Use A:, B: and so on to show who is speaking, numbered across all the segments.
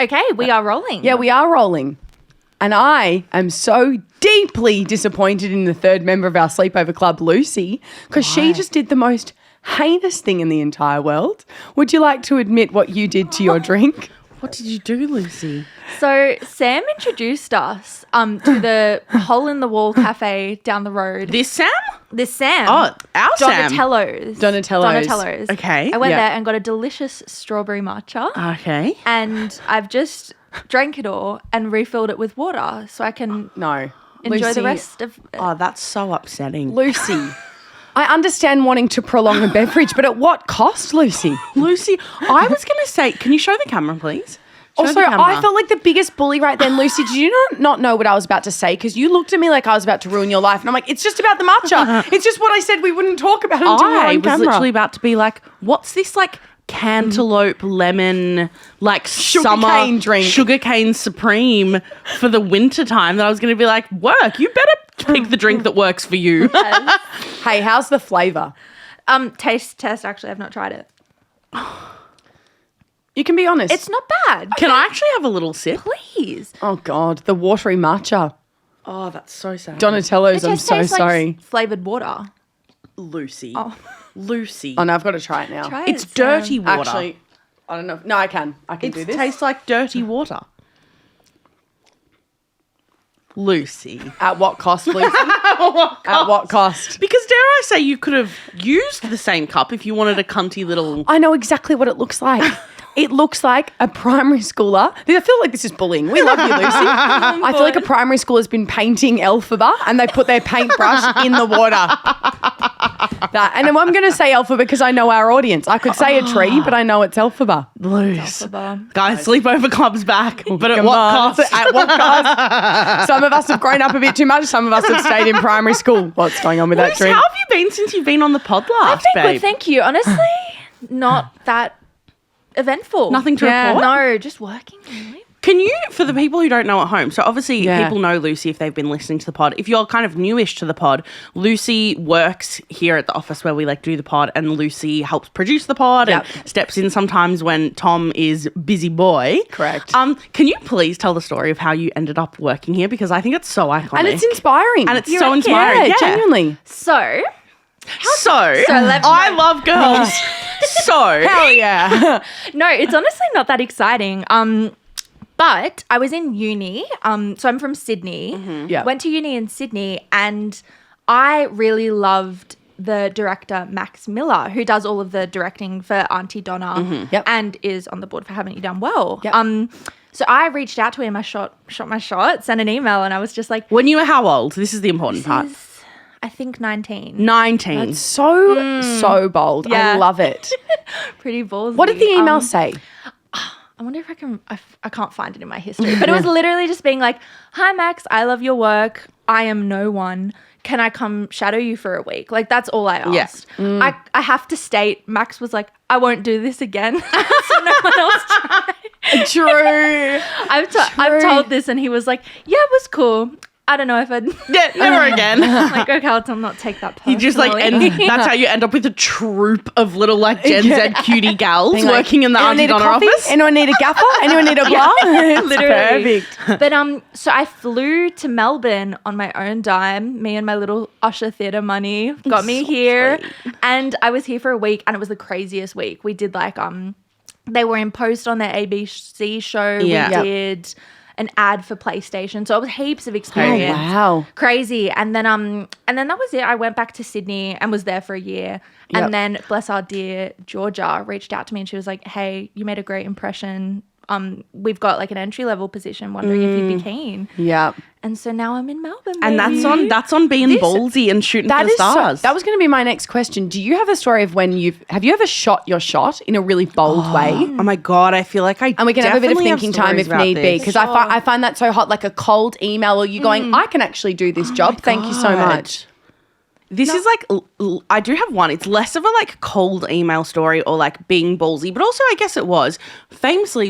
A: Okay, we are rolling.
B: Yeah, we are rolling. And I am so deeply disappointed in the third member of our Sleepover Club, Lucy, because she just did the most heinous thing in the entire world. Would you like to admit what you did to your drink?
C: What did you do, Lucy?
A: So Sam introduced us to the hole-in-the-wall cafe down the road.
C: This Sam?
A: This Sam.
C: Oh, our Sam.
A: Donatello's.
C: Okay.
A: I went there and got a delicious strawberry matcha.
C: Okay.
A: And I've just drank it all and refilled it with water so I can
B: No.
A: enjoy
B: Lucy,
A: the rest of it.
C: Oh, that's so upsetting.
B: Lucy, I understand wanting to prolong a beverage, but at what cost, Lucy?
C: Lucy, I was going to say, can you show the camera, please? Show
B: Also,
C: the camera.
B: I felt like the biggest bully right then. Lucy, did you not know what I was about to say? Because you looked at me like I was about to ruin your life. And I'm like, it's just about the matcha. It's just what I said we wouldn't talk about until we were on
C: was
B: camera.
C: literally about to be like, what's this like cantaloupe lemon like
B: Sugarcane drink.
C: sugarcane supreme for the winter time that I was going to be like, work, you better pick the drink that works for you.
B: Hey, how's the flavour?
A: Taste test, actually, I've not tried it.
B: You can be honest.
A: It's not bad.
C: Can I actually have a little sip?
A: Please.
B: Oh, God, the watery matcha.
C: Oh, that's so sad.
B: Donatello's,
A: It
B: I'm
A: just
B: so
A: tastes
B: sorry.
A: like flavoured water.
C: Lucy.
A: Oh.
C: Lucy.
B: Oh, no, I've got to try it now.
A: Try
C: It's
A: it, Sam.
C: dirty water.
B: Actually, I don't know. No, I can. I can do
C: It
B: this.
C: tastes like dirty water. Lucy.
B: At what cost, Lucy? At what cost?
C: Because dare I say you could have used the same cup if you wanted a cunty little...
B: I know exactly what it looks like. It looks like a primary schooler. I feel like this is bullying. We love you, Lucy. I feel like a primary school has been painting Elphaba and they put their paintbrush in the water. And then I'm going to say Elphaba because I know our audience. I could say a tree, but I know it's Elphaba.
C: Lucy.
A: Elphaba.
C: Guys, Sleepover Club's back, but at
B: Come
C: what
B: on.
C: cost?
B: At what cost? Some of us have grown up a bit too much. Some of us have stayed in primary school. What's going on with that
C: Lucy,
B: drink?
C: how have you been since you've been on the pod last,
A: I've been
C: babe?
A: good, thank you. Honestly, not that eventful.
C: Nothing to report?
A: No, just working. Really.
C: Can you, for the people who don't know at home, so obviously
B: Yeah.
C: people know Lucy if they've been listening to the pod. If you're kind of newish to the pod, Lucy works here at the office where we like do the pod, and Lucy helps produce the pod and steps in sometimes when Tom is busy boy.
B: Correct.
C: Can you please tell the story of how you ended up working here? Because I think it's so iconic.
B: And it's inspiring.
C: And it's
A: You
C: so
A: reckon?
C: inspiring.
B: Yeah, genuinely.
A: So,
C: So,
A: let me
C: I
A: know.
C: love girls. So,
B: Hell yeah.
A: no, it's honestly not that exciting. But I was in uni. So I'm from Sydney.
B: Yeah.
A: Went to uni in Sydney, and I really loved the director Max Miller, who does all of the directing for Aunty Donna
B: Yep.
A: and is on the board for Haven't You Done Well.
B: Yep.
A: So I reached out to him. I shot my shot, sent an email, and I was just like,
C: when you were how old? This is the important part.
A: this is, I think 19.
C: 19.
B: It's so bold. I
A: Yeah.
B: love it.
A: Pretty ballsy.
B: What did the email say?
A: I wonder if I can't find it in my history. But it was literally just being like, hi, Max, I love your work. I am no one. Can I come shadow you for a week? Like, that's all I asked.
C: Yeah.
A: I have to state, Max was like, I won't do this again. So no one else tried.
B: True.
A: I've told this, and he was like, yeah, it was cool. I don't know if I'd...
C: Yeah, never again.
A: like, okay, I'll not take that personally.
C: You just like that's how you end up with a troop of little like Gen Z cutie gals
B: Being like,
C: working in the
B: anyone
C: Aunty
B: need a
C: Donna
B: coffee?
C: office.
B: Anyone need a gaffer? Anyone need a blah? It's
A: Literally.
B: perfect.
A: But so I flew to Melbourne on my own dime. Me and my little Usher theatre money got me here, and I was here for a week, and it was the craziest week. We did like they were imposed on their ABC show.
C: Yeah.
A: We did an ad for PlayStation, so it was heaps of experience.
B: Oh, wow.
A: Crazy. And then that was it. I went back to Sydney and was there for a year.
B: Yep.
A: And then bless our dear Georgia reached out to me, and she was like, hey, you made a great impression. We've got like an entry level position, wondering if you'd be keen.
B: Yeah.
A: And so now I'm in Melbourne.
C: And
A: baby.
C: that's on being ballsy and shooting for the stars.
B: that was going to be my next question. Do you have a story of when have you ever shot your shot in a really bold way?
C: Oh my God, I feel like I
B: And we can have a bit of
C: definitely
B: thinking time if need be, because I find that so hot, like a cold email or you going, I can actually do this job. Thank you so much.
C: This is like, I do have one. It's less of a like cold email story or like being ballsy, but also I guess it was famously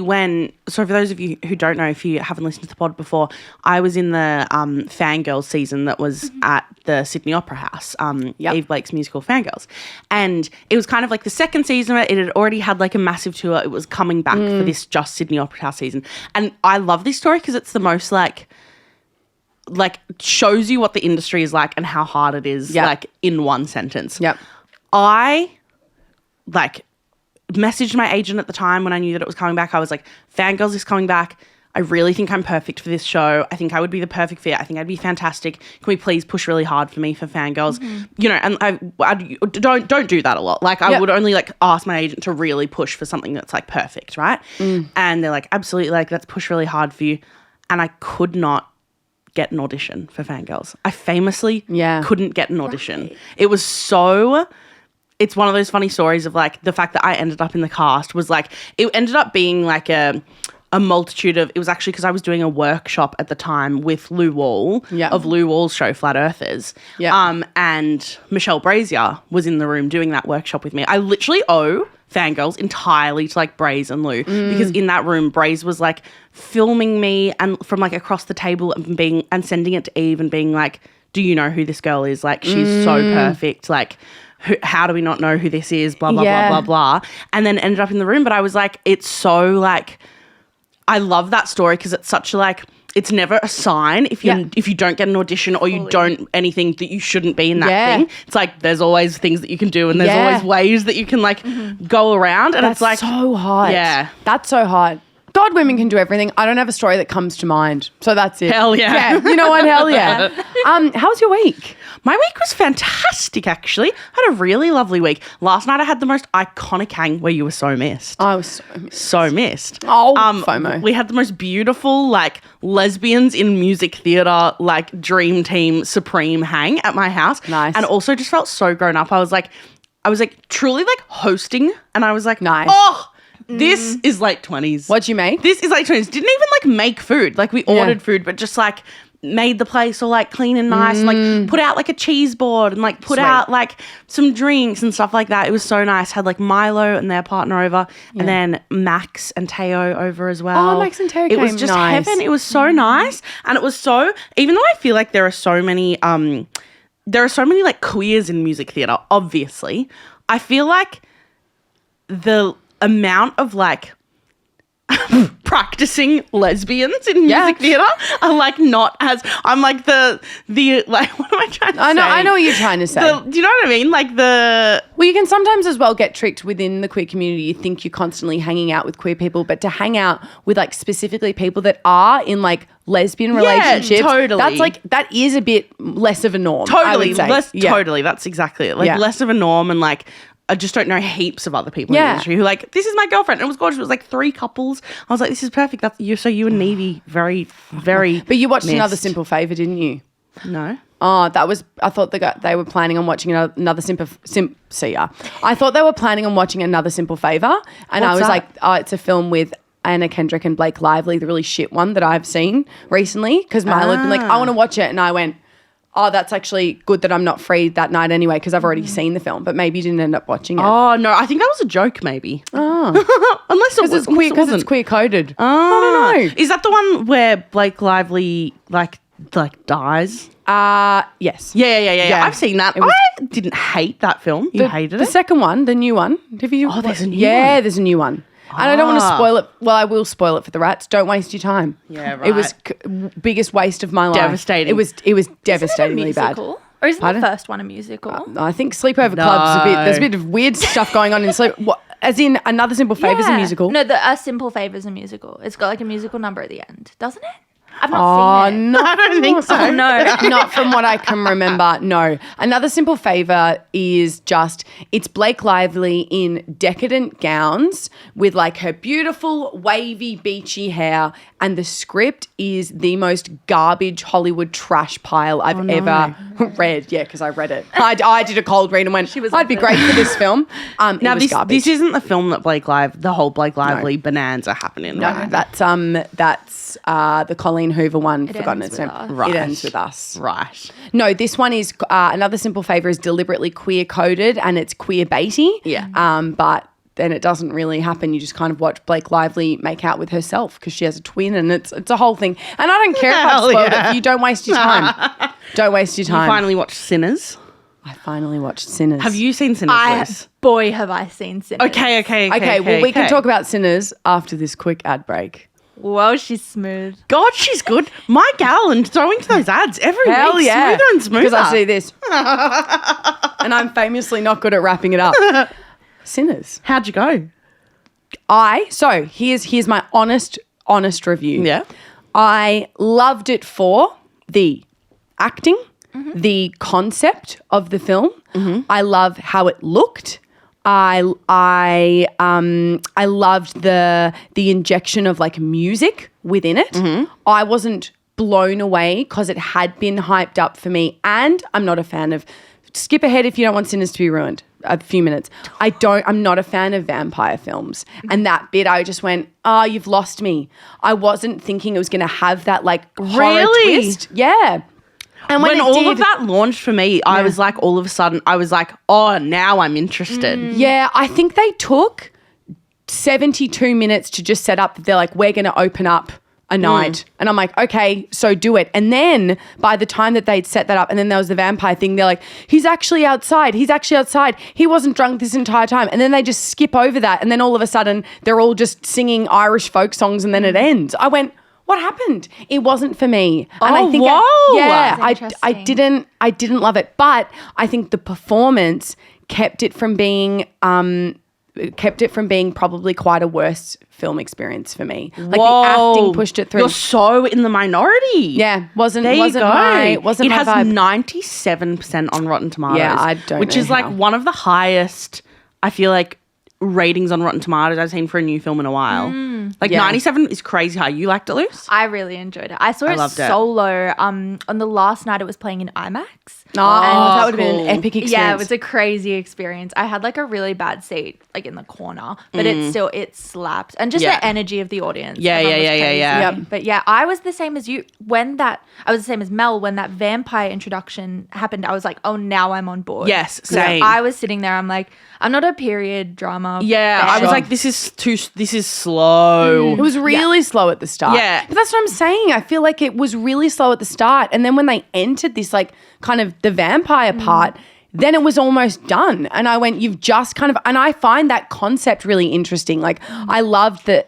C: so for those of you who don't know, if you haven't listened to the pod before, I was in the Fangirls season that was at the Sydney Opera House, Eve Blake's musical Fangirls. And it was kind of like the second season of it. It had already had like a massive tour. It was coming back for this just Sydney Opera House season. And I love this story because it's the most like shows you what the industry is like and how hard it is like in one sentence.
B: Yep.
C: I like messaged my agent at the time when I knew that it was coming back. I was like, Fangirls is coming back. I really think I'm perfect for this show. I think I would be the perfect fit. I think I'd be fantastic. Can we please push really hard for me for Fangirls? You know, and I don't do that a lot. Like I would only like ask my agent to really push for something that's like perfect, right? And they're like, absolutely, like let's push really hard for you. And I could not get an audition for Fangirls. I famously couldn't get an audition. Right. It was so... It's one of those funny stories of like the fact that I ended up in the cast was like... It ended up being like a multitude of... It was actually because I was doing a workshop at the time with Lou Wall of Lou Wall's show Flat Earthers. And Michelle Brazier was in the room doing that workshop with me. I literally owe Fangirls entirely to like Braze and Lou because in that room Braze was like filming me and from like across the table and sending it to Eve and being like, do you know who this girl is? Like she's so perfect. Like how do we not know who this is? Blah, blah, blah, blah, blah. And then ended up in the room. But I was like, it's so like, I love that story because it's such a like, it's never a sign if you don't get an audition or you don't anything that you shouldn't be in that thing. It's like there's always things that you can do and there's always ways that you can like go around. And
B: that's
C: it's like
B: so hard.
C: Yeah.
B: That's so hard. God, women can do everything. I don't have a story that comes to mind. So that's it.
C: Hell yeah.
B: Yeah, you know what? Hell yeah. How was your week?
C: My week was fantastic, actually. I had a really lovely week. Last night I had the most iconic hang where you were so missed.
B: I was so missed.
C: So missed.
B: Oh, FOMO.
C: We had the most beautiful, like, lesbians in music theatre, like, dream team supreme hang at my house.
B: Nice.
C: And also just felt so grown up. I was like truly, like, hosting. And I was like,
B: nice.
C: Oh, this is late 20s.
B: What'd you make?
C: This is late 20s. Didn't even, like, make food. Like, we ordered food, but just, like, made the place all, like, clean and nice and, like, put out, like, a cheese board and, like, put out, like, some drinks and stuff like that. It was so nice. Had, like, Milo and their partner over and then Max and Teo over as well.
B: Oh, Max and Teo came.
C: It was just heaven. It was so nice. And it was so... Even though I feel like there are so many, like, queers in music theatre, obviously, I feel like the amount of like practicing lesbians in music theatre are like not as I'm like the like what am I trying to say?
B: I know what you're trying to say.
C: Do you know what I mean? Like
B: well, you can sometimes as well get tricked within the queer community. You think you're constantly hanging out with queer people, but to hang out with like specifically people that are in like lesbian relationships,
C: totally.
B: That's like that is a bit less of a norm.
C: Totally,
B: I would say.
C: Totally. That's exactly it. Like less of a norm and like. I just don't know heaps of other people in the industry who like, this is my girlfriend. And it was gorgeous. It was like 3 couples. I was like, this is perfect. That's you. So you and Nevie, very, very.
B: But you watched
C: missed.
B: Another Simple Favor, didn't you?
C: No.
B: Oh, that was. I thought they were planning on watching another I thought they were planning on watching Another Simple Favor, and I was like, oh, it's a film with Anna Kendrick and Blake Lively, the really shit one that I've seen recently. Because Milo had been like, I want to watch it, and I went, oh, that's actually good that I'm not free that night anyway because I've already seen the film, but maybe you didn't end up watching it.
C: Oh, no, I think that was a joke maybe.
B: Oh.
C: Unless it was
B: queer, because it's queer coded.
C: Oh.
B: I don't know.
C: Is that the one where Blake Lively like dies?
B: Yes.
C: Yeah. I've seen that. I didn't hate that film. You hated it?
B: The second one, the new one. Have you?
C: Oh, there's a new one.
B: Yeah, there's a new one. And I don't want to spoil it. Well, I will spoil it for the rats. Don't waste your time.
C: Yeah, right.
B: It was biggest waste of my life.
C: Devastating.
B: It was devastatingly bad.
A: Or isn't the first one a musical?
B: I think Sleepover Club's a bit. There's a bit of weird stuff going on in Sleep. As in Another Simple Favor's a musical.
A: No, A Simple Favor's a musical. It's got like a musical number at the end, doesn't it? I've not seen it.
B: No,
C: I don't think so.
A: Oh, no.
B: Not from what I can remember, no. Another Simple Favor is just, it's Blake Lively in decadent gowns with like her beautiful wavy beachy hair, and the script is the most garbage Hollywood trash pile I've ever read. Yeah, because I read it. I did a cold read and went, I'd be great for this film.
C: Now, this isn't the film that the whole Blake Lively bonanza happened in, right?
B: No, that's the Colleen Hoover one,
A: It
B: forgotten
A: ends
B: its
A: with
B: name.
A: us.
C: Right.
B: It ends with us.
C: Right.
B: No, this one is Another Simple Favor is deliberately queer coded and it's queer baity.
C: Yeah.
B: But then it doesn't really happen. You just kind of watch Blake Lively make out with herself because she has a twin, and it's a whole thing. And I don't care if I've
C: Hell
B: spoiled
C: yeah.
B: it for you. Don't waste your time. Don't waste your
C: You
B: time.
C: finally watched Sinners.
B: I finally watched Sinners.
C: Have you seen Sinners, Liz?
A: Boy, have I seen Sinners.
C: Okay.
B: Okay, well, we can talk about Sinners after this quick ad break.
A: Well, she's smooth.
C: God, she's good. My gal, and throwing to those ads every
B: Hell
C: week.
B: yeah.
C: Smoother and smoother.
B: Because I see this. And I'm famously not good at wrapping it up. Sinners.
C: How'd you go?
B: So here's my honest review.
C: Yeah.
B: I loved it for the acting, the concept of the film. I love how it looked. I loved the injection of like music within it. I wasn't blown away because it had been hyped up for me, and I'm not a fan of. Skip ahead if you don't want Sinners to be ruined. A few minutes. I'm not a fan of vampire films. And that bit, I just went, oh, you've lost me. I wasn't thinking it was going to have that like horror
C: Really?
B: twist. Yeah. And
C: When
B: it
C: all
B: did,
C: of that launched for me, I was like, all of a sudden, I was like, oh, now I'm interested.
B: Yeah, I think they took 72 minutes to just set up that they're like, we're going to open up a night. And I'm like, okay, so do it. And then by the time that they'd set that up and then there was the vampire thing, they're like, he's actually outside. He wasn't drunk this entire time. And then they just skip over that. And then all of a sudden they're all just singing Irish folk songs and then it ends. I went, what happened? It wasn't for me. And
C: Oh,
B: I think
C: whoa.
A: That's
B: I
A: interesting.
B: didn't love it. But I think the performance kept it from being probably quite a worse film experience for me. Like the acting pushed it through.
C: You're so in the minority.
B: Yeah, wasn't
C: There you go.
B: my
C: it has
B: vibe.
C: 97% on Rotten Tomatoes.
B: Yeah, I don't
C: Which
B: know
C: is like
B: how.
C: one of the highest, I feel like, ratings on Rotten Tomatoes I've seen for a new film in a while. Like
B: Yeah.
C: 97 is crazy high. You liked it, Luce?
A: I really enjoyed it. I saw it
C: loved it.
A: solo. On the last night, it was playing in IMAX.
B: Oh, that would have been
C: cool.
B: an epic experience.
A: Yeah, it was a crazy experience. I had like a really bad seat, like in the corner, but it slapped, and just
C: Yeah.
A: the energy of the audience.
C: Yeah,
A: everyone was
C: yeah,
A: crazy.
C: yeah.
B: Yep.
A: But yeah, I was the same as you I was the same as Mel when that vampire introduction happened. I was like, oh, now I'm on board.
C: Yes,
A: 'Cause
C: same.
A: I was sitting there. I'm like, I'm not a period drama.
C: Yeah, I was
A: fan.
C: like, this is slow.
B: It was really slow at the start.
C: Yeah.
B: But that's what I'm saying. I feel like it was really slow at the start. And then when they entered this, like, kind of the vampire part, then it was almost done. And I went, you've just kind of, and I find that concept really interesting. Like, I loved that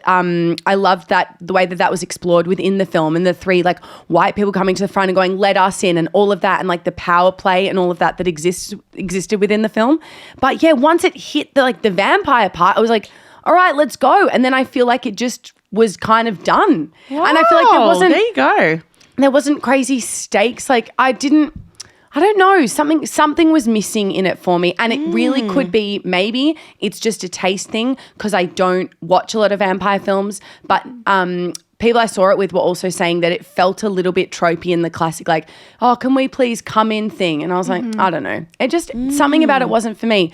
B: the way that was explored within the film, and the three, like, white people coming to the front and going, let us in, and all of that, and like the power play and all of that existed within the film. But yeah, once it hit the vampire part, I was like, all right, let's go. And then I feel like it just was kind of done. And I feel like
C: There you go.
B: there wasn't crazy stakes. Like I don't know, something was missing in it for me. And it really could be, maybe it's just a taste thing because I don't watch a lot of vampire films, but people I saw it with were also saying that it felt a little bit tropey in the classic, like, oh, can we please come in thing? And I was like, I don't know. It just, something about it wasn't for me,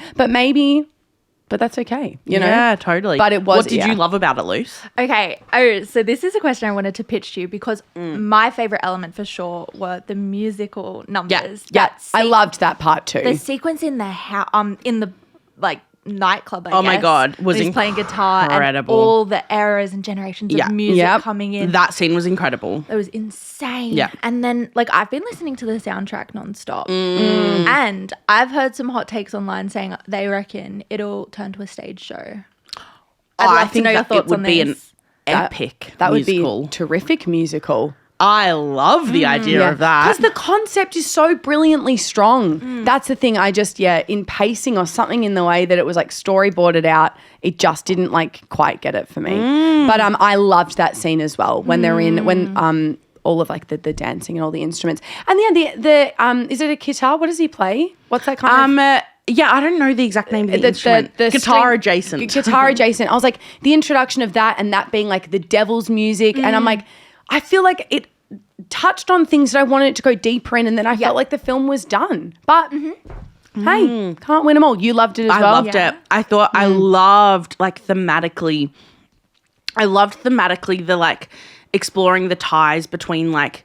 B: but that's okay, you know?
C: Yeah, totally.
B: But it was,
C: What did you love about it, Luce?
A: Okay. Oh, so this is a question I wanted to pitch to you because my favorite element for sure were the musical numbers.
B: Yeah,
A: That
B: I loved that part too.
A: the sequence in the in the like nightclub.
C: Oh my God, was
A: when he's playing guitar
C: incredible.
A: and all the eras and generations
C: Yeah.
A: of music
B: Yep.
A: coming in.
C: That scene was incredible.
A: It was insane.
C: Yeah.
A: And then, like, I've been listening to the soundtrack nonstop. And I've heard some hot takes online saying they reckon it'll turn to a stage show. I'd love
C: I think
A: to know your
C: that
A: thoughts
C: it would
A: on
C: be
A: this.
C: an epic
B: that would
C: musical.
B: be a terrific musical.
C: I love the idea of that.
B: Because the concept is so brilliantly strong. That's the thing. I just, in pacing or something in the way that it was like storyboarded out, it just didn't like quite get it for me. But I loved that scene as well when they're when all of like the dancing and all the instruments. And the is it a guitar? What does he play? What's that kind of?
C: Yeah, I don't know the exact name of the instrument.
B: the
C: Guitar
B: string-
C: adjacent.
B: Guitar adjacent. I was like, the introduction of that and that being like the devil's music. And I'm like, I feel like it touched on things that I wanted it to go deeper in, and then I felt like the film was done. But hey, can't win them all. You loved it as
C: I
B: well.
C: loved it. I thought I loved like thematically. I loved thematically the like exploring the ties between like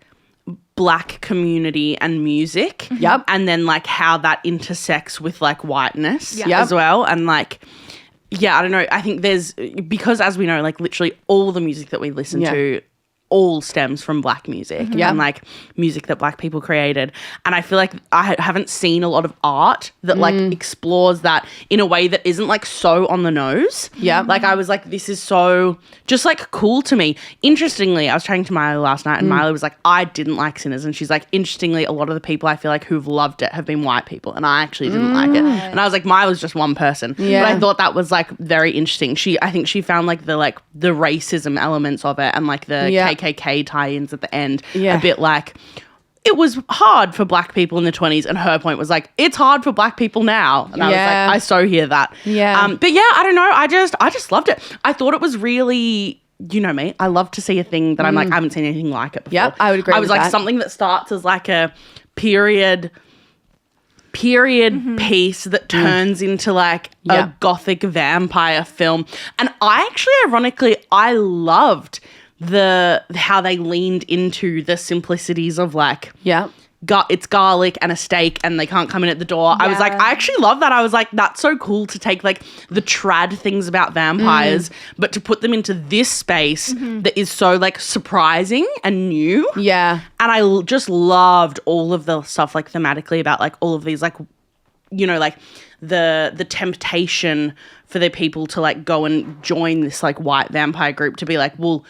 C: Black community and music.
B: Yep.
C: And then like how that intersects with like whiteness
B: Yep.
C: as well. And like, yeah, I don't know. I think because as we know, like literally all the music that we listen to all stems from Black music and like music that Black people created. And I feel like I haven't seen a lot of art that like explores that in a way that isn't like so on the nose.
B: Yeah.
C: Like I was like, this is so just like cool to me. Interestingly, I was chatting to Miley last night and Miley was like, I didn't like Sinners. And she's like, interestingly, a lot of the people I feel like who've loved it have been white people. And I actually didn't like it. And I was like, Miley's just one person.
B: Yeah.
C: But I thought that was like very interesting. I think she found like the racism elements of it and like the KKK tie-ins at the end a bit like it was hard for Black people in the 20s, and her point was like it's hard for Black people now, and I was like, I so hear that. But yeah, I don't know, I just loved it. I thought it was really, you know me, I love to see a thing that I'm like I haven't seen anything like it before.
B: Yep, I would agree.
C: I was
B: with
C: like
B: that.
C: something that starts as like a period piece that turns into like a gothic vampire film. And I actually, ironically, I loved how they leaned into the simplicities of like it's garlic and a steak and they can't come in at the door. I was like, I actually love that. I was like, that's so cool to take like the trad things about vampires but to put them into this space that is so like surprising and new.
B: Yeah.
C: And I just loved all of the stuff like thematically about like all of these like, you know, like the temptation for the people to like go and join this like white vampire group to be like, well,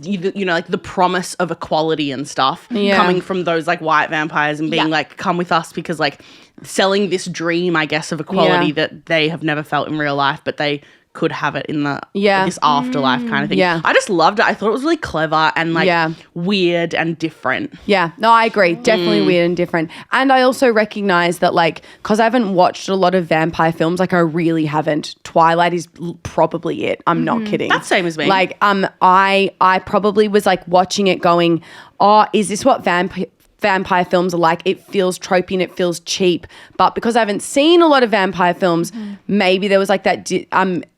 C: you know, like the promise of equality and stuff coming from those like white vampires and being like, come with us, because like selling this dream, I guess, of equality that they have never felt in real life, but they could have it in the this afterlife kind of thing. Yeah. I just loved it. I thought it was really clever and like weird and different.
B: Yeah, no, I agree. Definitely weird and different. And I also recognize that like, because I haven't watched a lot of vampire films, like I really haven't. Twilight is probably it. I'm not kidding.
C: That's same as me.
B: Like I probably was like watching it going, oh, is this what vampire films are like? It feels tropey and it feels cheap. But because I haven't seen a lot of vampire films, maybe there was like that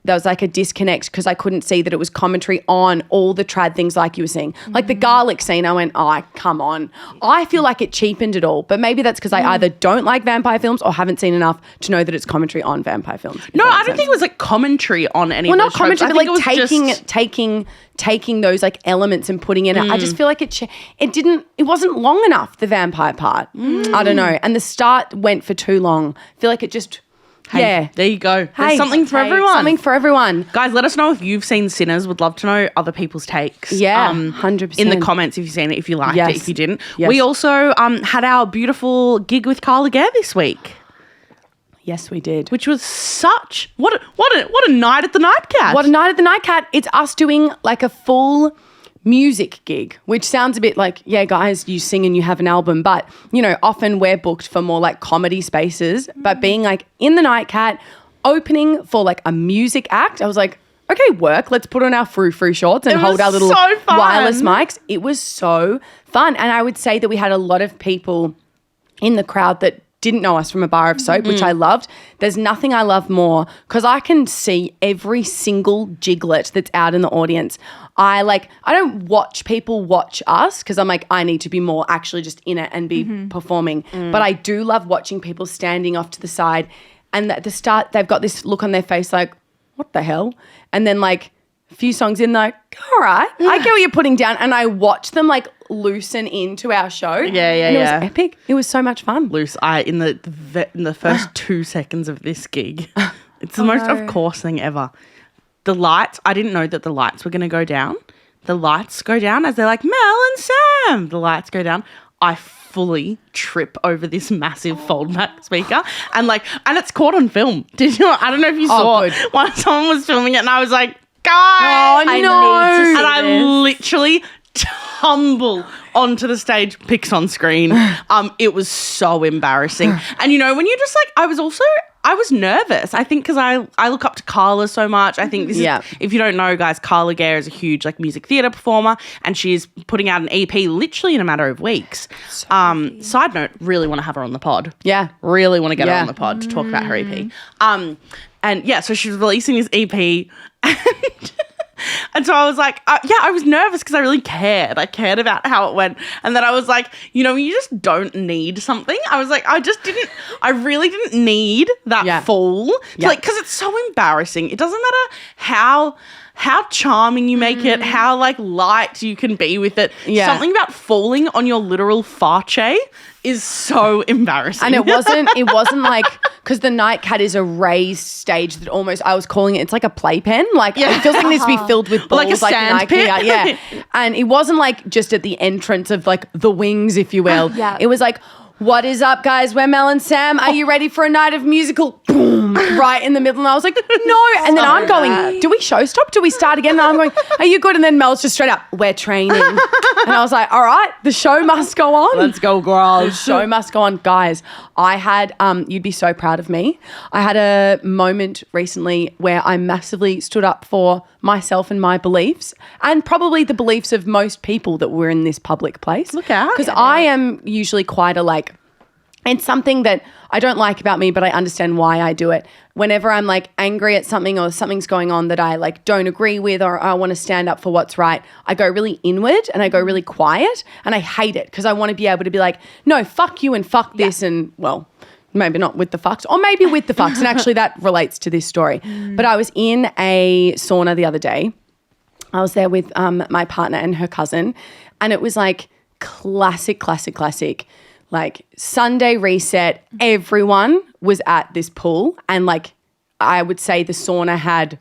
B: there was like a disconnect because I couldn't see that it was commentary on all the trad things like you were saying. Like the garlic scene, I went, oh, come on. I feel like it cheapened it all. But maybe that's because I either don't like vampire films or haven't seen enough to know that it's commentary on vampire films.
C: No, I don't think it was like commentary on any of those tropes.
B: Well, not commentary, but like taking those like elements and putting in it. I just feel like it wasn't long enough, the vampire part. I don't know. And the start went for too long. I feel like it just...
C: Hey, there you go. There's something for everyone.
B: Something for everyone.
C: Guys, let us know if you've seen Sinners. Would love to know other people's takes.
B: Yeah, 100%.
C: In the comments if you've seen it, if you liked it, if you didn't.
B: Yes.
C: We also had our beautiful gig with Carla Gare this week.
B: Yes, we did.
C: Which was such... What a night at the Nightcat.
B: What a night at the Nightcat. It's us doing like a full music gig, which sounds a bit like, yeah, guys, you sing and you have an album. But, you know, often we're booked for more like comedy spaces. But being like in the Nightcat, opening for like a music act, I was like, okay, work. Let's put on our frou-frou shorts and hold our little wireless mics. It was so fun. And I would say that we had a lot of people in the crowd that didn't know us from a bar of soap, which I loved. There's nothing I love more because I can see every single giglet that's out in the audience. I don't watch people watch us because I'm like, I need to be more actually just in it and be performing. But I do love watching people standing off to the side, and at the start they've got this look on their face like, what the hell? And then like a few songs in, like, all right, I get what you're putting down. And I watch them like loosen into our show. And it was epic. It was so much fun.
C: In the first 2 seconds of this gig, it's the most of course thing ever. The lights, I didn't know that the lights were going to go down. The lights go down as they're like, Mel and Sam. The lights go down. I fully trip over this massive fold-back speaker and it's caught on film. I don't know if you saw when someone was filming it and I was like, guys, I literally tumble onto the stage, pics on screen. It was so embarrassing. And you know, when you're just like, I was nervous. I think because I look up to Carla so much. I think this is, if you don't know, guys, Carla Gare is a huge music theatre performer and she's putting out an EP literally in a matter of weeks. Side note, really want to have her on the pod.
B: Yeah.
C: Really want to get her on the pod to talk about her EP. And yeah, so she's releasing this EP and And so I was like, I was nervous because I really cared. I cared about how it went. And then I was like, you just don't need something. I was like, I really didn't need that fall. Like, because it's so embarrassing. It doesn't matter how charming you make it, how like light you can be with it. Yeah. Something about falling on your literal farche is so embarrassing.
B: And it wasn't like, because the night cat is a raised stage that almost, I was calling it, it's like a playpen. Like it feels like it needs to be filled with balls.
C: Like a sand pit.
B: Yeah. And it wasn't like just at the entrance of like the wings, if you will.
A: Yeah.
B: It was like, what is up, guys? We're Mel and Sam. Are you ready for a night of musical? Boom, right in the middle. And I was like, no. And then I'm going, do we show stop? Do we start again? And I'm going, are you good? And then Mel's just straight up, we're training. And I was like, all right, the show must go on.
C: Let's go, girls.
B: The show must go on. Guys, I had, you'd be so proud of me. I had a moment recently where I massively stood up for myself and my beliefs, and probably the beliefs of most people that were in this public place.
C: Look out.
B: Because I am usually quite a like, it's something that I don't like about me, but I understand why I do it. Whenever I'm like angry at something or something's going on that I like don't agree with, or I want to stand up for what's right, I go really inward and I go really quiet, and I hate it because I want to be able to be like, no, fuck you and fuck this. And well, maybe not with the fucks, or maybe with the fucks. And actually that relates to this story. But I was in a sauna the other day. I was there with my partner and her cousin, and it was like classic. Like Sunday reset, everyone was at this pool, and like I would say the sauna had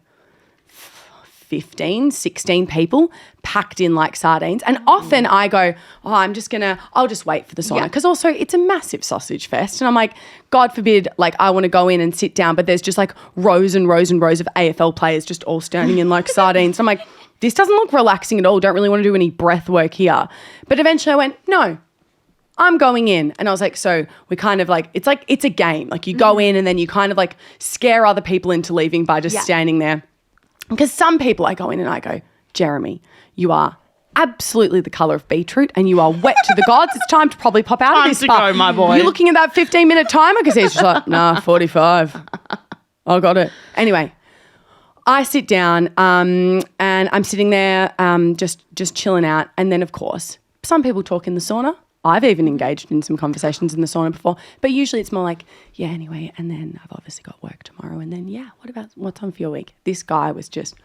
B: 15, 16 people packed in like sardines. And often I go, I'll just wait for the sauna. Because also it's a massive sausage fest. And I'm like, God forbid, like I want to go in and sit down, but there's just like rows and rows and rows of AFL players just all standing in like sardines. I'm like, this doesn't look relaxing at all. Don't really want to do any breath work here. But eventually I went, no, I'm going in. And I was like, so we kind of like, it's a game. Like you go in and then you kind of like scare other people into leaving by just standing there. Because some people I go in and I go, Jeremy, you are absolutely the colour of beetroot and you are wet to the gods. It's time to probably pop out of this spa.
C: Time to go, my boy.
B: You're looking at that 15-minute timer? Because he's just like, nah, 45. I got it. Anyway, I sit down and I'm sitting there just chilling out. And then, of course, some people talk in the sauna. I've even engaged in some conversations in the sauna before, but usually it's more like, yeah, anyway, and then I've obviously got work tomorrow, and then, yeah, what's on for your week? This guy was just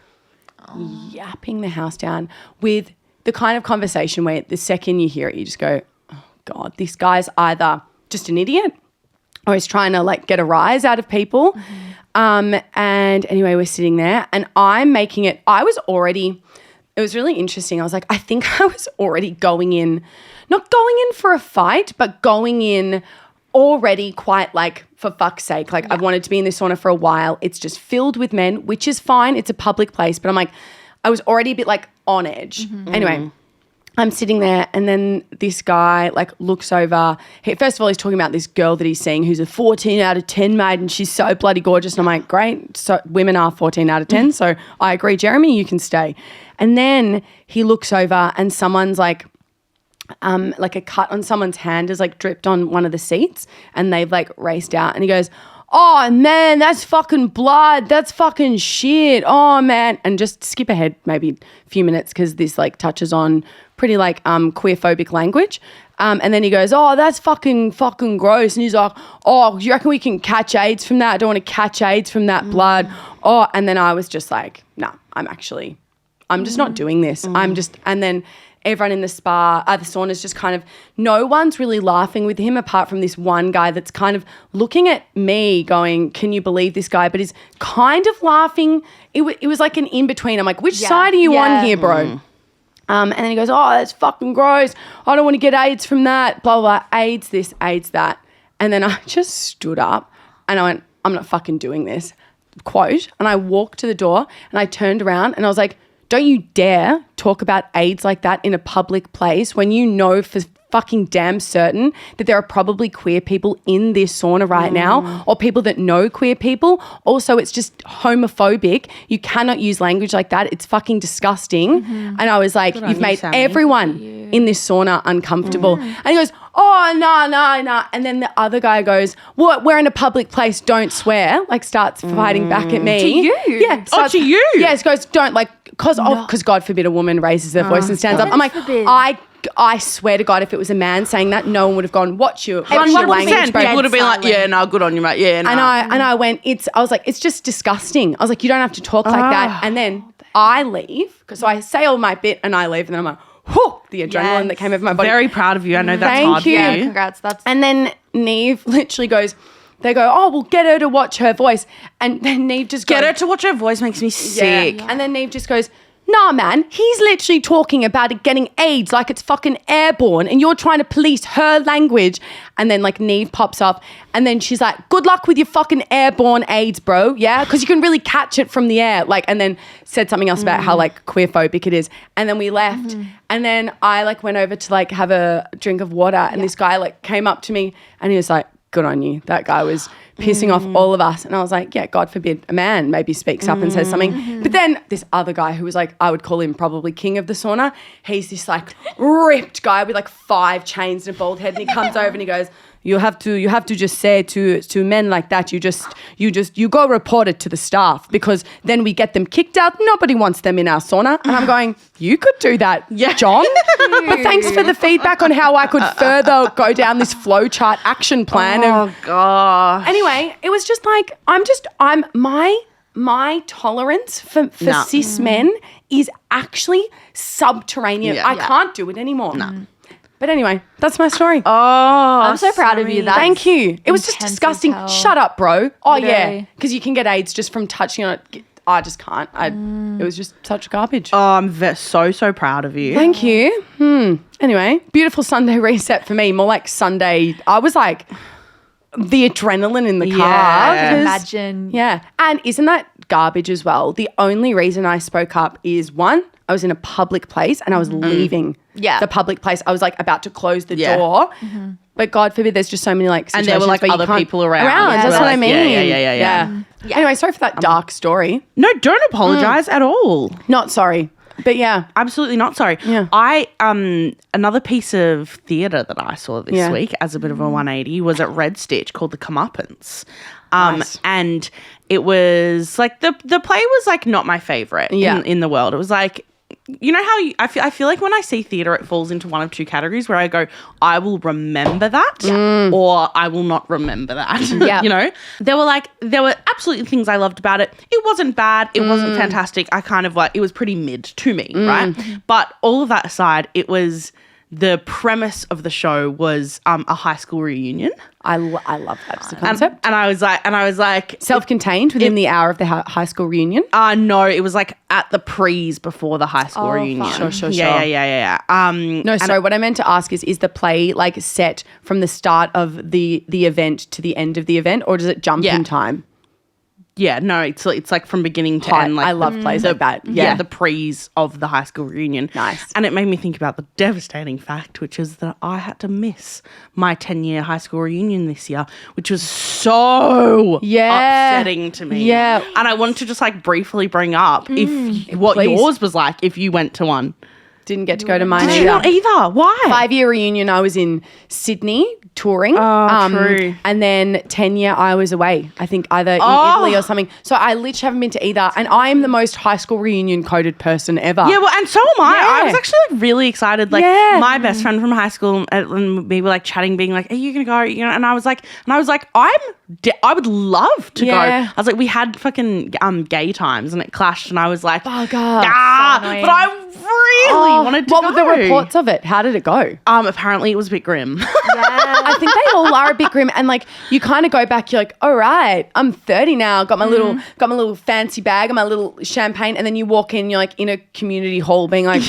B: yapping the house down with the kind of conversation where the second you hear it, you just go, oh, God, this guy's either just an idiot or he's trying to, like, get a rise out of people. And anyway, we're sitting there, and I'm making it – it was really interesting. I was like, I think I was already not going in for a fight, but going in already quite like, for fuck's sake. Like I've wanted to be in this sauna for a while. It's just filled with men, which is fine. It's a public place. But I'm like, I was already a bit like on edge. Anyway, I'm sitting there, and then this guy like looks over. First of all, he's talking about this girl that he's seeing who's a 14 out of 10 mate, and she's so bloody gorgeous. And I'm like, great. So women are 14 out of 10. So I agree, Jeremy, you can stay. And then he looks over and someone's like a cut on someone's hand has like dripped on one of the seats, and they've like raced out, and he goes, oh man, that's fucking blood. That's fucking shit. Oh man. And just skip ahead maybe a few minutes because this like touches on pretty like queerphobic language. And then he goes, oh, that's fucking gross. And he's like, oh, do you reckon we can catch AIDS from that? I don't want to catch AIDS from that blood. Oh, and then I was just like, no, I'm just not doing this. And then everyone in the sauna's just kind of, no one's really laughing with him apart from this one guy that's kind of looking at me going, can you believe this guy? But he's kind of laughing. It was like an in-between. I'm like, which side are you on here, bro? And then he goes, oh, that's fucking gross. I don't want to get AIDS from that. Blah, blah, blah. AIDS this, AIDS that. And then I just stood up and I went, I'm not fucking doing this. Quote. And I walked to the door and I turned around and I was like, don't you dare talk about AIDS like that in a public place when you know for fucking damn certain that there are probably queer people in this sauna right now, or people that know queer people. Also, it's just homophobic. You cannot use language like that. It's fucking disgusting. And I was like, you've made everyone in this sauna uncomfortable. And he goes, oh, no. And then the other guy goes, what? We're in a public place. Don't swear. Like starts fighting back at me.
A: To you?
B: Yeah.
C: To you?
B: Yes, goes, don't like because God forbid a woman raises their voice and stands up. I'm like,
A: forbid.
B: I swear to God, if it was a man saying that, no one would have gone, watch your language,
C: 100%.
B: bro.
C: People would have been like, yeah, no, good on you, mate. Yeah, no.
B: And I went, I was like, it's just disgusting. I was like, you don't have to talk like that. And then I leave, because I say all my bit and I leave, and then I'm like, whoo, the adrenaline that came over my body.
C: Very proud of you. I know that's
B: Thank
C: hard
B: you.
C: for
A: Yeah,
C: you.
A: congrats.
B: And then Neve literally goes, they go, oh, well, get her to watch her voice. And then Neve just goes,
C: Get her to watch her voice makes me sick.
B: And then Neve just goes, nah, man, he's literally talking about it getting AIDS like it's fucking airborne and you're trying to police her language. And then like Neve pops up and then she's like, good luck with your fucking airborne AIDS, bro. Yeah, because you can really catch it from the air. Like, and then said something else about how like queerphobic it is. And then we left. And then I like went over to like have a drink of water and this guy like came up to me and he was like, good on you. That guy was pissing off all of us. And I was like, yeah, God forbid a man maybe speaks up and says something. But then this other guy who was like, I would call him probably king of the sauna. He's this like ripped guy with like 5 chains and a bald head. And he comes over and he goes, you have to just say to men like that, you go report it to the staff because then we get them kicked out. Nobody wants them in our sauna. And I'm going, you could do that, John. But thanks for the feedback on how I could further go down this flowchart action plan.
C: Oh, gosh.
B: Anyway, it was just like, my tolerance for cis men is actually subterranean.
C: Yeah.
B: I can't do it anymore. No. But anyway, that's my story.
C: Oh,
A: I'm so proud of you. That's
B: Thank you. It was just
A: intense as
B: disgusting.
A: hell.
B: Shut up, bro. Oh, yeah.
A: Literally.
B: Because you can get AIDS just from touching on it. I just can't. It was just such garbage.
C: Oh, I'm so proud of you.
B: Thank you. Anyway, beautiful Sunday reset for me. More like Sunday. I was like the adrenaline in the car.
C: Yeah.
B: 'cause-
A: Imagine.
B: Yeah. And isn't that garbage as well? The only reason I spoke up is one, I was in a public place and I was leaving the public place. I was like about to close the door. But God forbid, there's just so many like
C: And
B: situations
C: there were like
B: where you
C: other
B: can't-
C: people around.
B: That's
C: We're
B: what I
C: like,
B: mean.
C: Yeah.
B: Anyway, sorry for that dark story.
C: No, don't apologize at all.
B: Not sorry. But yeah.
C: Absolutely not sorry.
B: Yeah.
C: I another piece of theatre that I saw this
B: Yeah.
C: week as a bit of a 180 was at Red Stitch called The Comeuppance.
B: Nice.
C: And it was like the play was like not my favorite in the world. It was like, you know how I feel like when I see theatre, it falls into one of 2 categories where I go, I will remember that or I will not remember that.
B: Yeah.
C: You know, there were absolutely things I loved about it. It wasn't bad. It wasn't fantastic. I kind of like, it was pretty mid to me, right? But all of that aside, it was, the premise of the show was a high school reunion.
B: I love that as a concept.
C: And I was like,
B: Self-contained within the hour of the high school reunion.
C: no, it was like at the prees before the high school reunion.
B: fun. Sure.
C: Yeah.
B: No, sorry. What I meant to ask is the play like set from the start of the event to the end of the event, or does it jump in time?
C: Yeah, no, it's like from beginning to
B: Hot.
C: end. Like
B: I love plays like that.
C: Yeah, the prees of the high school reunion.
B: Nice.
C: And it made me think about the devastating fact, which is that I had to miss my 10-year high school reunion this year, which was so upsetting to me.
B: Yeah.
C: And I wanted to just like briefly bring up what
B: Please.
C: yours was like if you went to one.
B: Didn't get to go to mine
C: Did you not either? Why?
B: 5-year reunion, I was in Sydney touring.
C: True.
B: And then 10-year, I was away. I think either in Italy or something. So I literally haven't been to either. And I am the most high school reunion coded person ever.
C: Yeah, well, and so am I. I
B: Yeah.
C: was actually like really excited. Like my best friend from high school, and we were like chatting, being like, "Are you gonna go?" You know, and I was like, I would love to go.
B: Yeah.
C: I was like, we had fucking gay times, and it clashed, and I was like,
B: Oh, God.
C: ah,
A: annoying.
C: but I really wanted to
B: What
C: go.
B: were the reports of it? How did it go?
C: Apparently it was a bit grim.
B: I think they all are a bit grim, and like you kind of go back. You're like, all right, I'm 30 now. Got my little fancy bag and my little champagne, and then you walk in. You're like in a community hall, being like,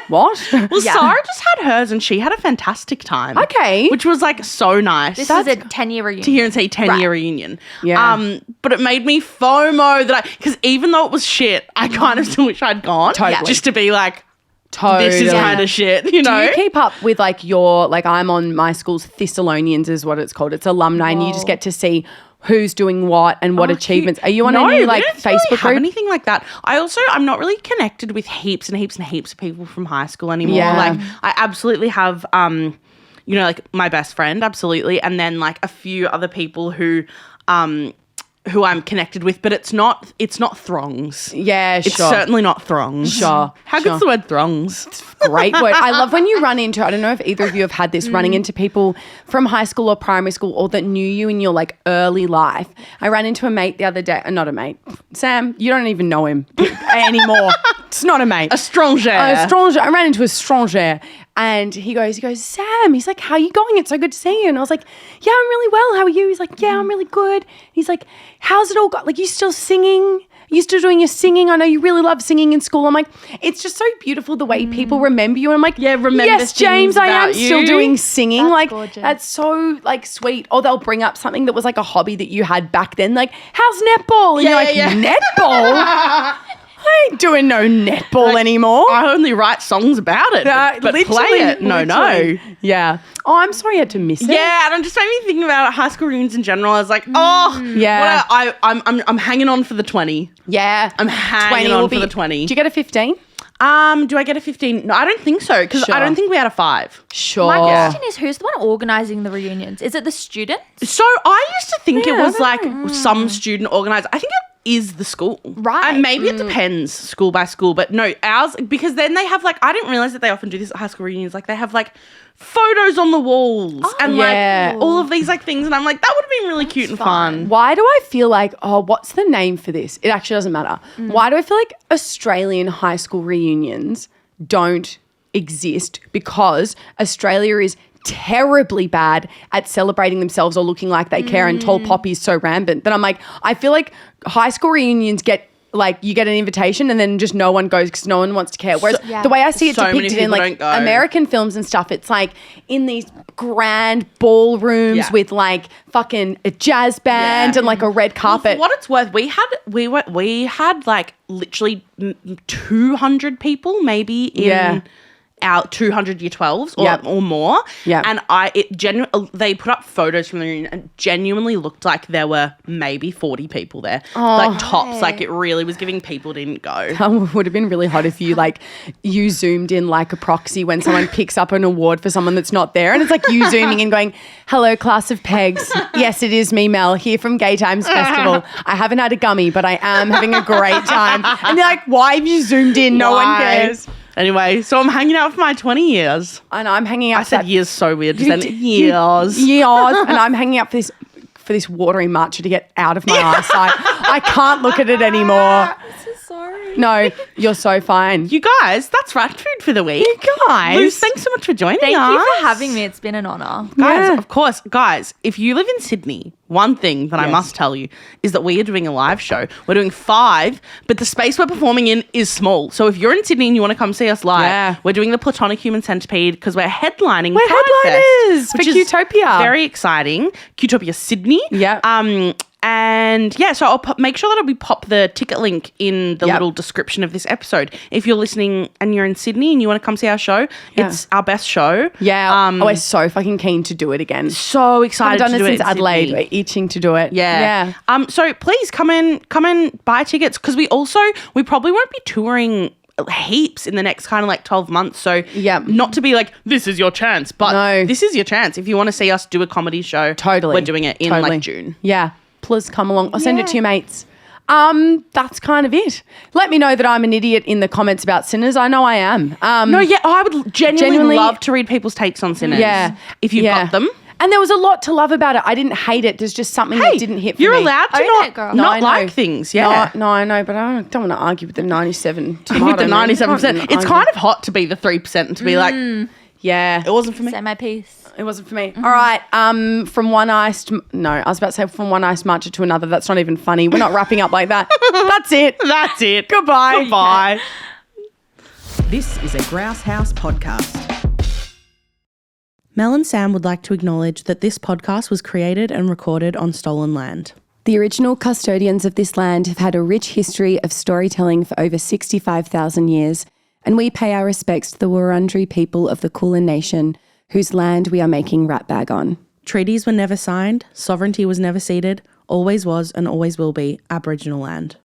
B: what?
C: Well, Sarah just had hers, and she had a fantastic time.
B: Okay.
C: which was like so nice.
A: This is a 10-year reunion.
C: to hear and say 10-year reunion.
B: Yeah.
C: But it made me FOMO because even though it was shit, I kind of still wish I'd gone.
B: Totally.
C: Just to be like,
B: Totally.
C: this is kind of shit, you know?
B: Do you keep up with like I'm on my school's Thessalonians is what it's called. It's alumni and you just get to see who's doing what and what achievements. Are you on any like
C: we don't
B: Facebook
C: really have
B: group?
C: anything like that. I'm not really connected with heaps and heaps and heaps of people from high school anymore.
B: Yeah.
C: Like I absolutely have, you know, like my best friend, absolutely. And then like a few other people who, who I'm connected with, but it's not throngs.
B: Yeah,
C: It's
B: sure.
C: certainly not throngs.
B: Sure,
C: How
B: sure.
C: good's the word throngs?
B: Great word. I love when you run into, I don't know if either of you have had this, running into people from high school or primary school or that knew you in your like early life. I ran into a mate the other day, not a mate, Sam, you don't even know him anymore. It's not a mate.
C: A stranger.
B: A stranger. I ran into a stranger and he goes, Sam, he's like, how are you going? It's so good to see you. And I was like, yeah, I'm really well. How are you? He's like, yeah, I'm really good. He's like, how's it all got? Like, you still singing? You still doing your singing? I know you really love singing in school. I'm like, it's just so beautiful the way people remember you. And I'm like,
C: Yeah, remember
B: yes, James,
C: things
B: I am
C: about
B: still
C: you.
B: doing singing.
A: That's
B: like,
A: gorgeous.
B: that's so like sweet. Or they'll bring up something that was like a hobby that you had back then. Like, how's netball? And you're like, netball? I ain't doing no netball anymore.
C: I only write songs about it, but play it. No.
B: Yeah. Oh, I'm sorry you had to miss it.
C: Yeah, and it just made me think about high school reunions in general. I was like, oh,
B: Yeah.
C: I'm hanging on for the 20.
B: Yeah.
C: I'm hanging on for the 20.
B: Do you get a 15?
C: Do I get a 15? No, I don't think so, because
B: Sure.
C: I don't think we had a 5.
B: Sure.
A: My question is, who's the one organising the reunions? Is it the students?
C: So I used to think it
B: Yeah, I
C: was
B: don't
C: like some student organised. I think it is the school.
A: Right.
C: And maybe it depends school by school, but no, ours, because then they have like, I didn't realise that they often do this at high school reunions. Like they have like photos on the walls and
B: yeah.
C: like all of these like things. And I'm like, that would have been really cute and fun.
B: Why do I feel like, what's the name for this? It actually doesn't matter. Why do I feel like Australian high school reunions don't exist? Because Australia is terribly bad at celebrating themselves or looking like they care, and tall poppy is so rampant that I'm like, I feel like high school reunions get like, you get an invitation and then just no one goes because no one wants to care. Whereas the way I see it
C: So many
B: depicted in
C: people
B: like
C: don't go.
B: American films and stuff, it's like in these grand ballrooms
C: Yeah.
B: with like fucking a jazz band and like a red
C: Well,
B: carpet.
C: for what it's worth, we had like literally 200 people maybe in our 200 year 12s or more.
B: Yeah.
C: And they put up photos from the reunion and genuinely looked like there were maybe 40 people there. Like tops. Like it really was giving people didn't go.
B: Would have been really hot if you you zoomed in like a proxy when someone picks up an award for someone that's not there, and it's like you zooming in going, hello class of pegs, yes it is me Mel here from Gay Times Festival. I haven't had a gummy but I am having a great time. And they're like, why have you zoomed in? No one cares.
C: Anyway, so I'm hanging out for my 20 years.
B: And I'm hanging out
C: I said years so weird. Just said years.
B: Years. And I'm hanging out for this watery matcha to get out of my eyesight. I can't look at it anymore.
A: I'm so sorry.
B: No, you're so fine.
C: You guys, that's rat food for the week.
B: You guys.
C: Luz, thanks so much for joining
A: Thank
C: us.
A: you for having me. It's been an honour.
C: Guys,
B: Yeah.
C: of course, guys, if you live in Sydney, one thing that I must tell you is that we are doing a live show. We're doing 5, but the space we're performing in is small. So if you're in Sydney and you want to come see us live, we're doing the Platonic Human Centipede because we're headlining
B: We're
C: Pride
B: headliners
C: Fest,
B: for
C: which is
B: Qtopia.
C: Very exciting. Qtopia Sydney.
B: Yeah.
C: And yeah, so I'll make sure that we pop the ticket link in the
B: Yep.
C: little description of this episode. If you're listening and you're in Sydney and you want to come see our show, it's our best show.
B: Yeah. We're so fucking keen to do it again.
C: So excited
B: Haven't done
C: to
B: it
C: do
B: since
C: it in
B: Adelaide.
C: Sydney.
B: We're itching to do it.
C: Yeah. So please come and buy tickets because we probably won't be touring heaps in the next kind of like 12 months. So not to be like, this is your chance, but this is your chance. If you want to see us do a comedy show, we're doing it in like June.
B: Yeah. Please come along. Or send it to your mates. That's kind of it. Let me know that I'm an idiot in the comments about Sinners. I know I am.
C: I would genuinely love to read people's takes on Sinners.
B: Yeah.
C: If you've got them.
B: And there was a lot to love about it. I didn't hate it. There's just something that didn't hit for me.
C: You're allowed to
A: Own it, girl.
C: not like things. Yeah.
B: No, I know, but I don't want to argue with the 97 tomato.
C: With the
B: man.
C: 97%. It's kind of hot to be the 3% and to be like,
B: yeah.
C: it wasn't for me.
A: Say my piece.
B: It wasn't for me. All right. From one iced... No, I was about to say from one iced matcha to another. That's not even funny. We're not wrapping up like that. That's it.
C: That's it.
B: Goodbye.
C: Goodbye.
D: This is a Grouse House podcast.
C: Mel and Sam would like to acknowledge that this podcast was created and recorded on stolen land.
B: The original custodians of this land have had a rich history of storytelling for over 65,000 years, and we pay our respects to the Wurundjeri people of the Kulin Nation, whose land we are making rat bag on.
C: Treaties were never signed, sovereignty was never ceded, always was and always will be Aboriginal land.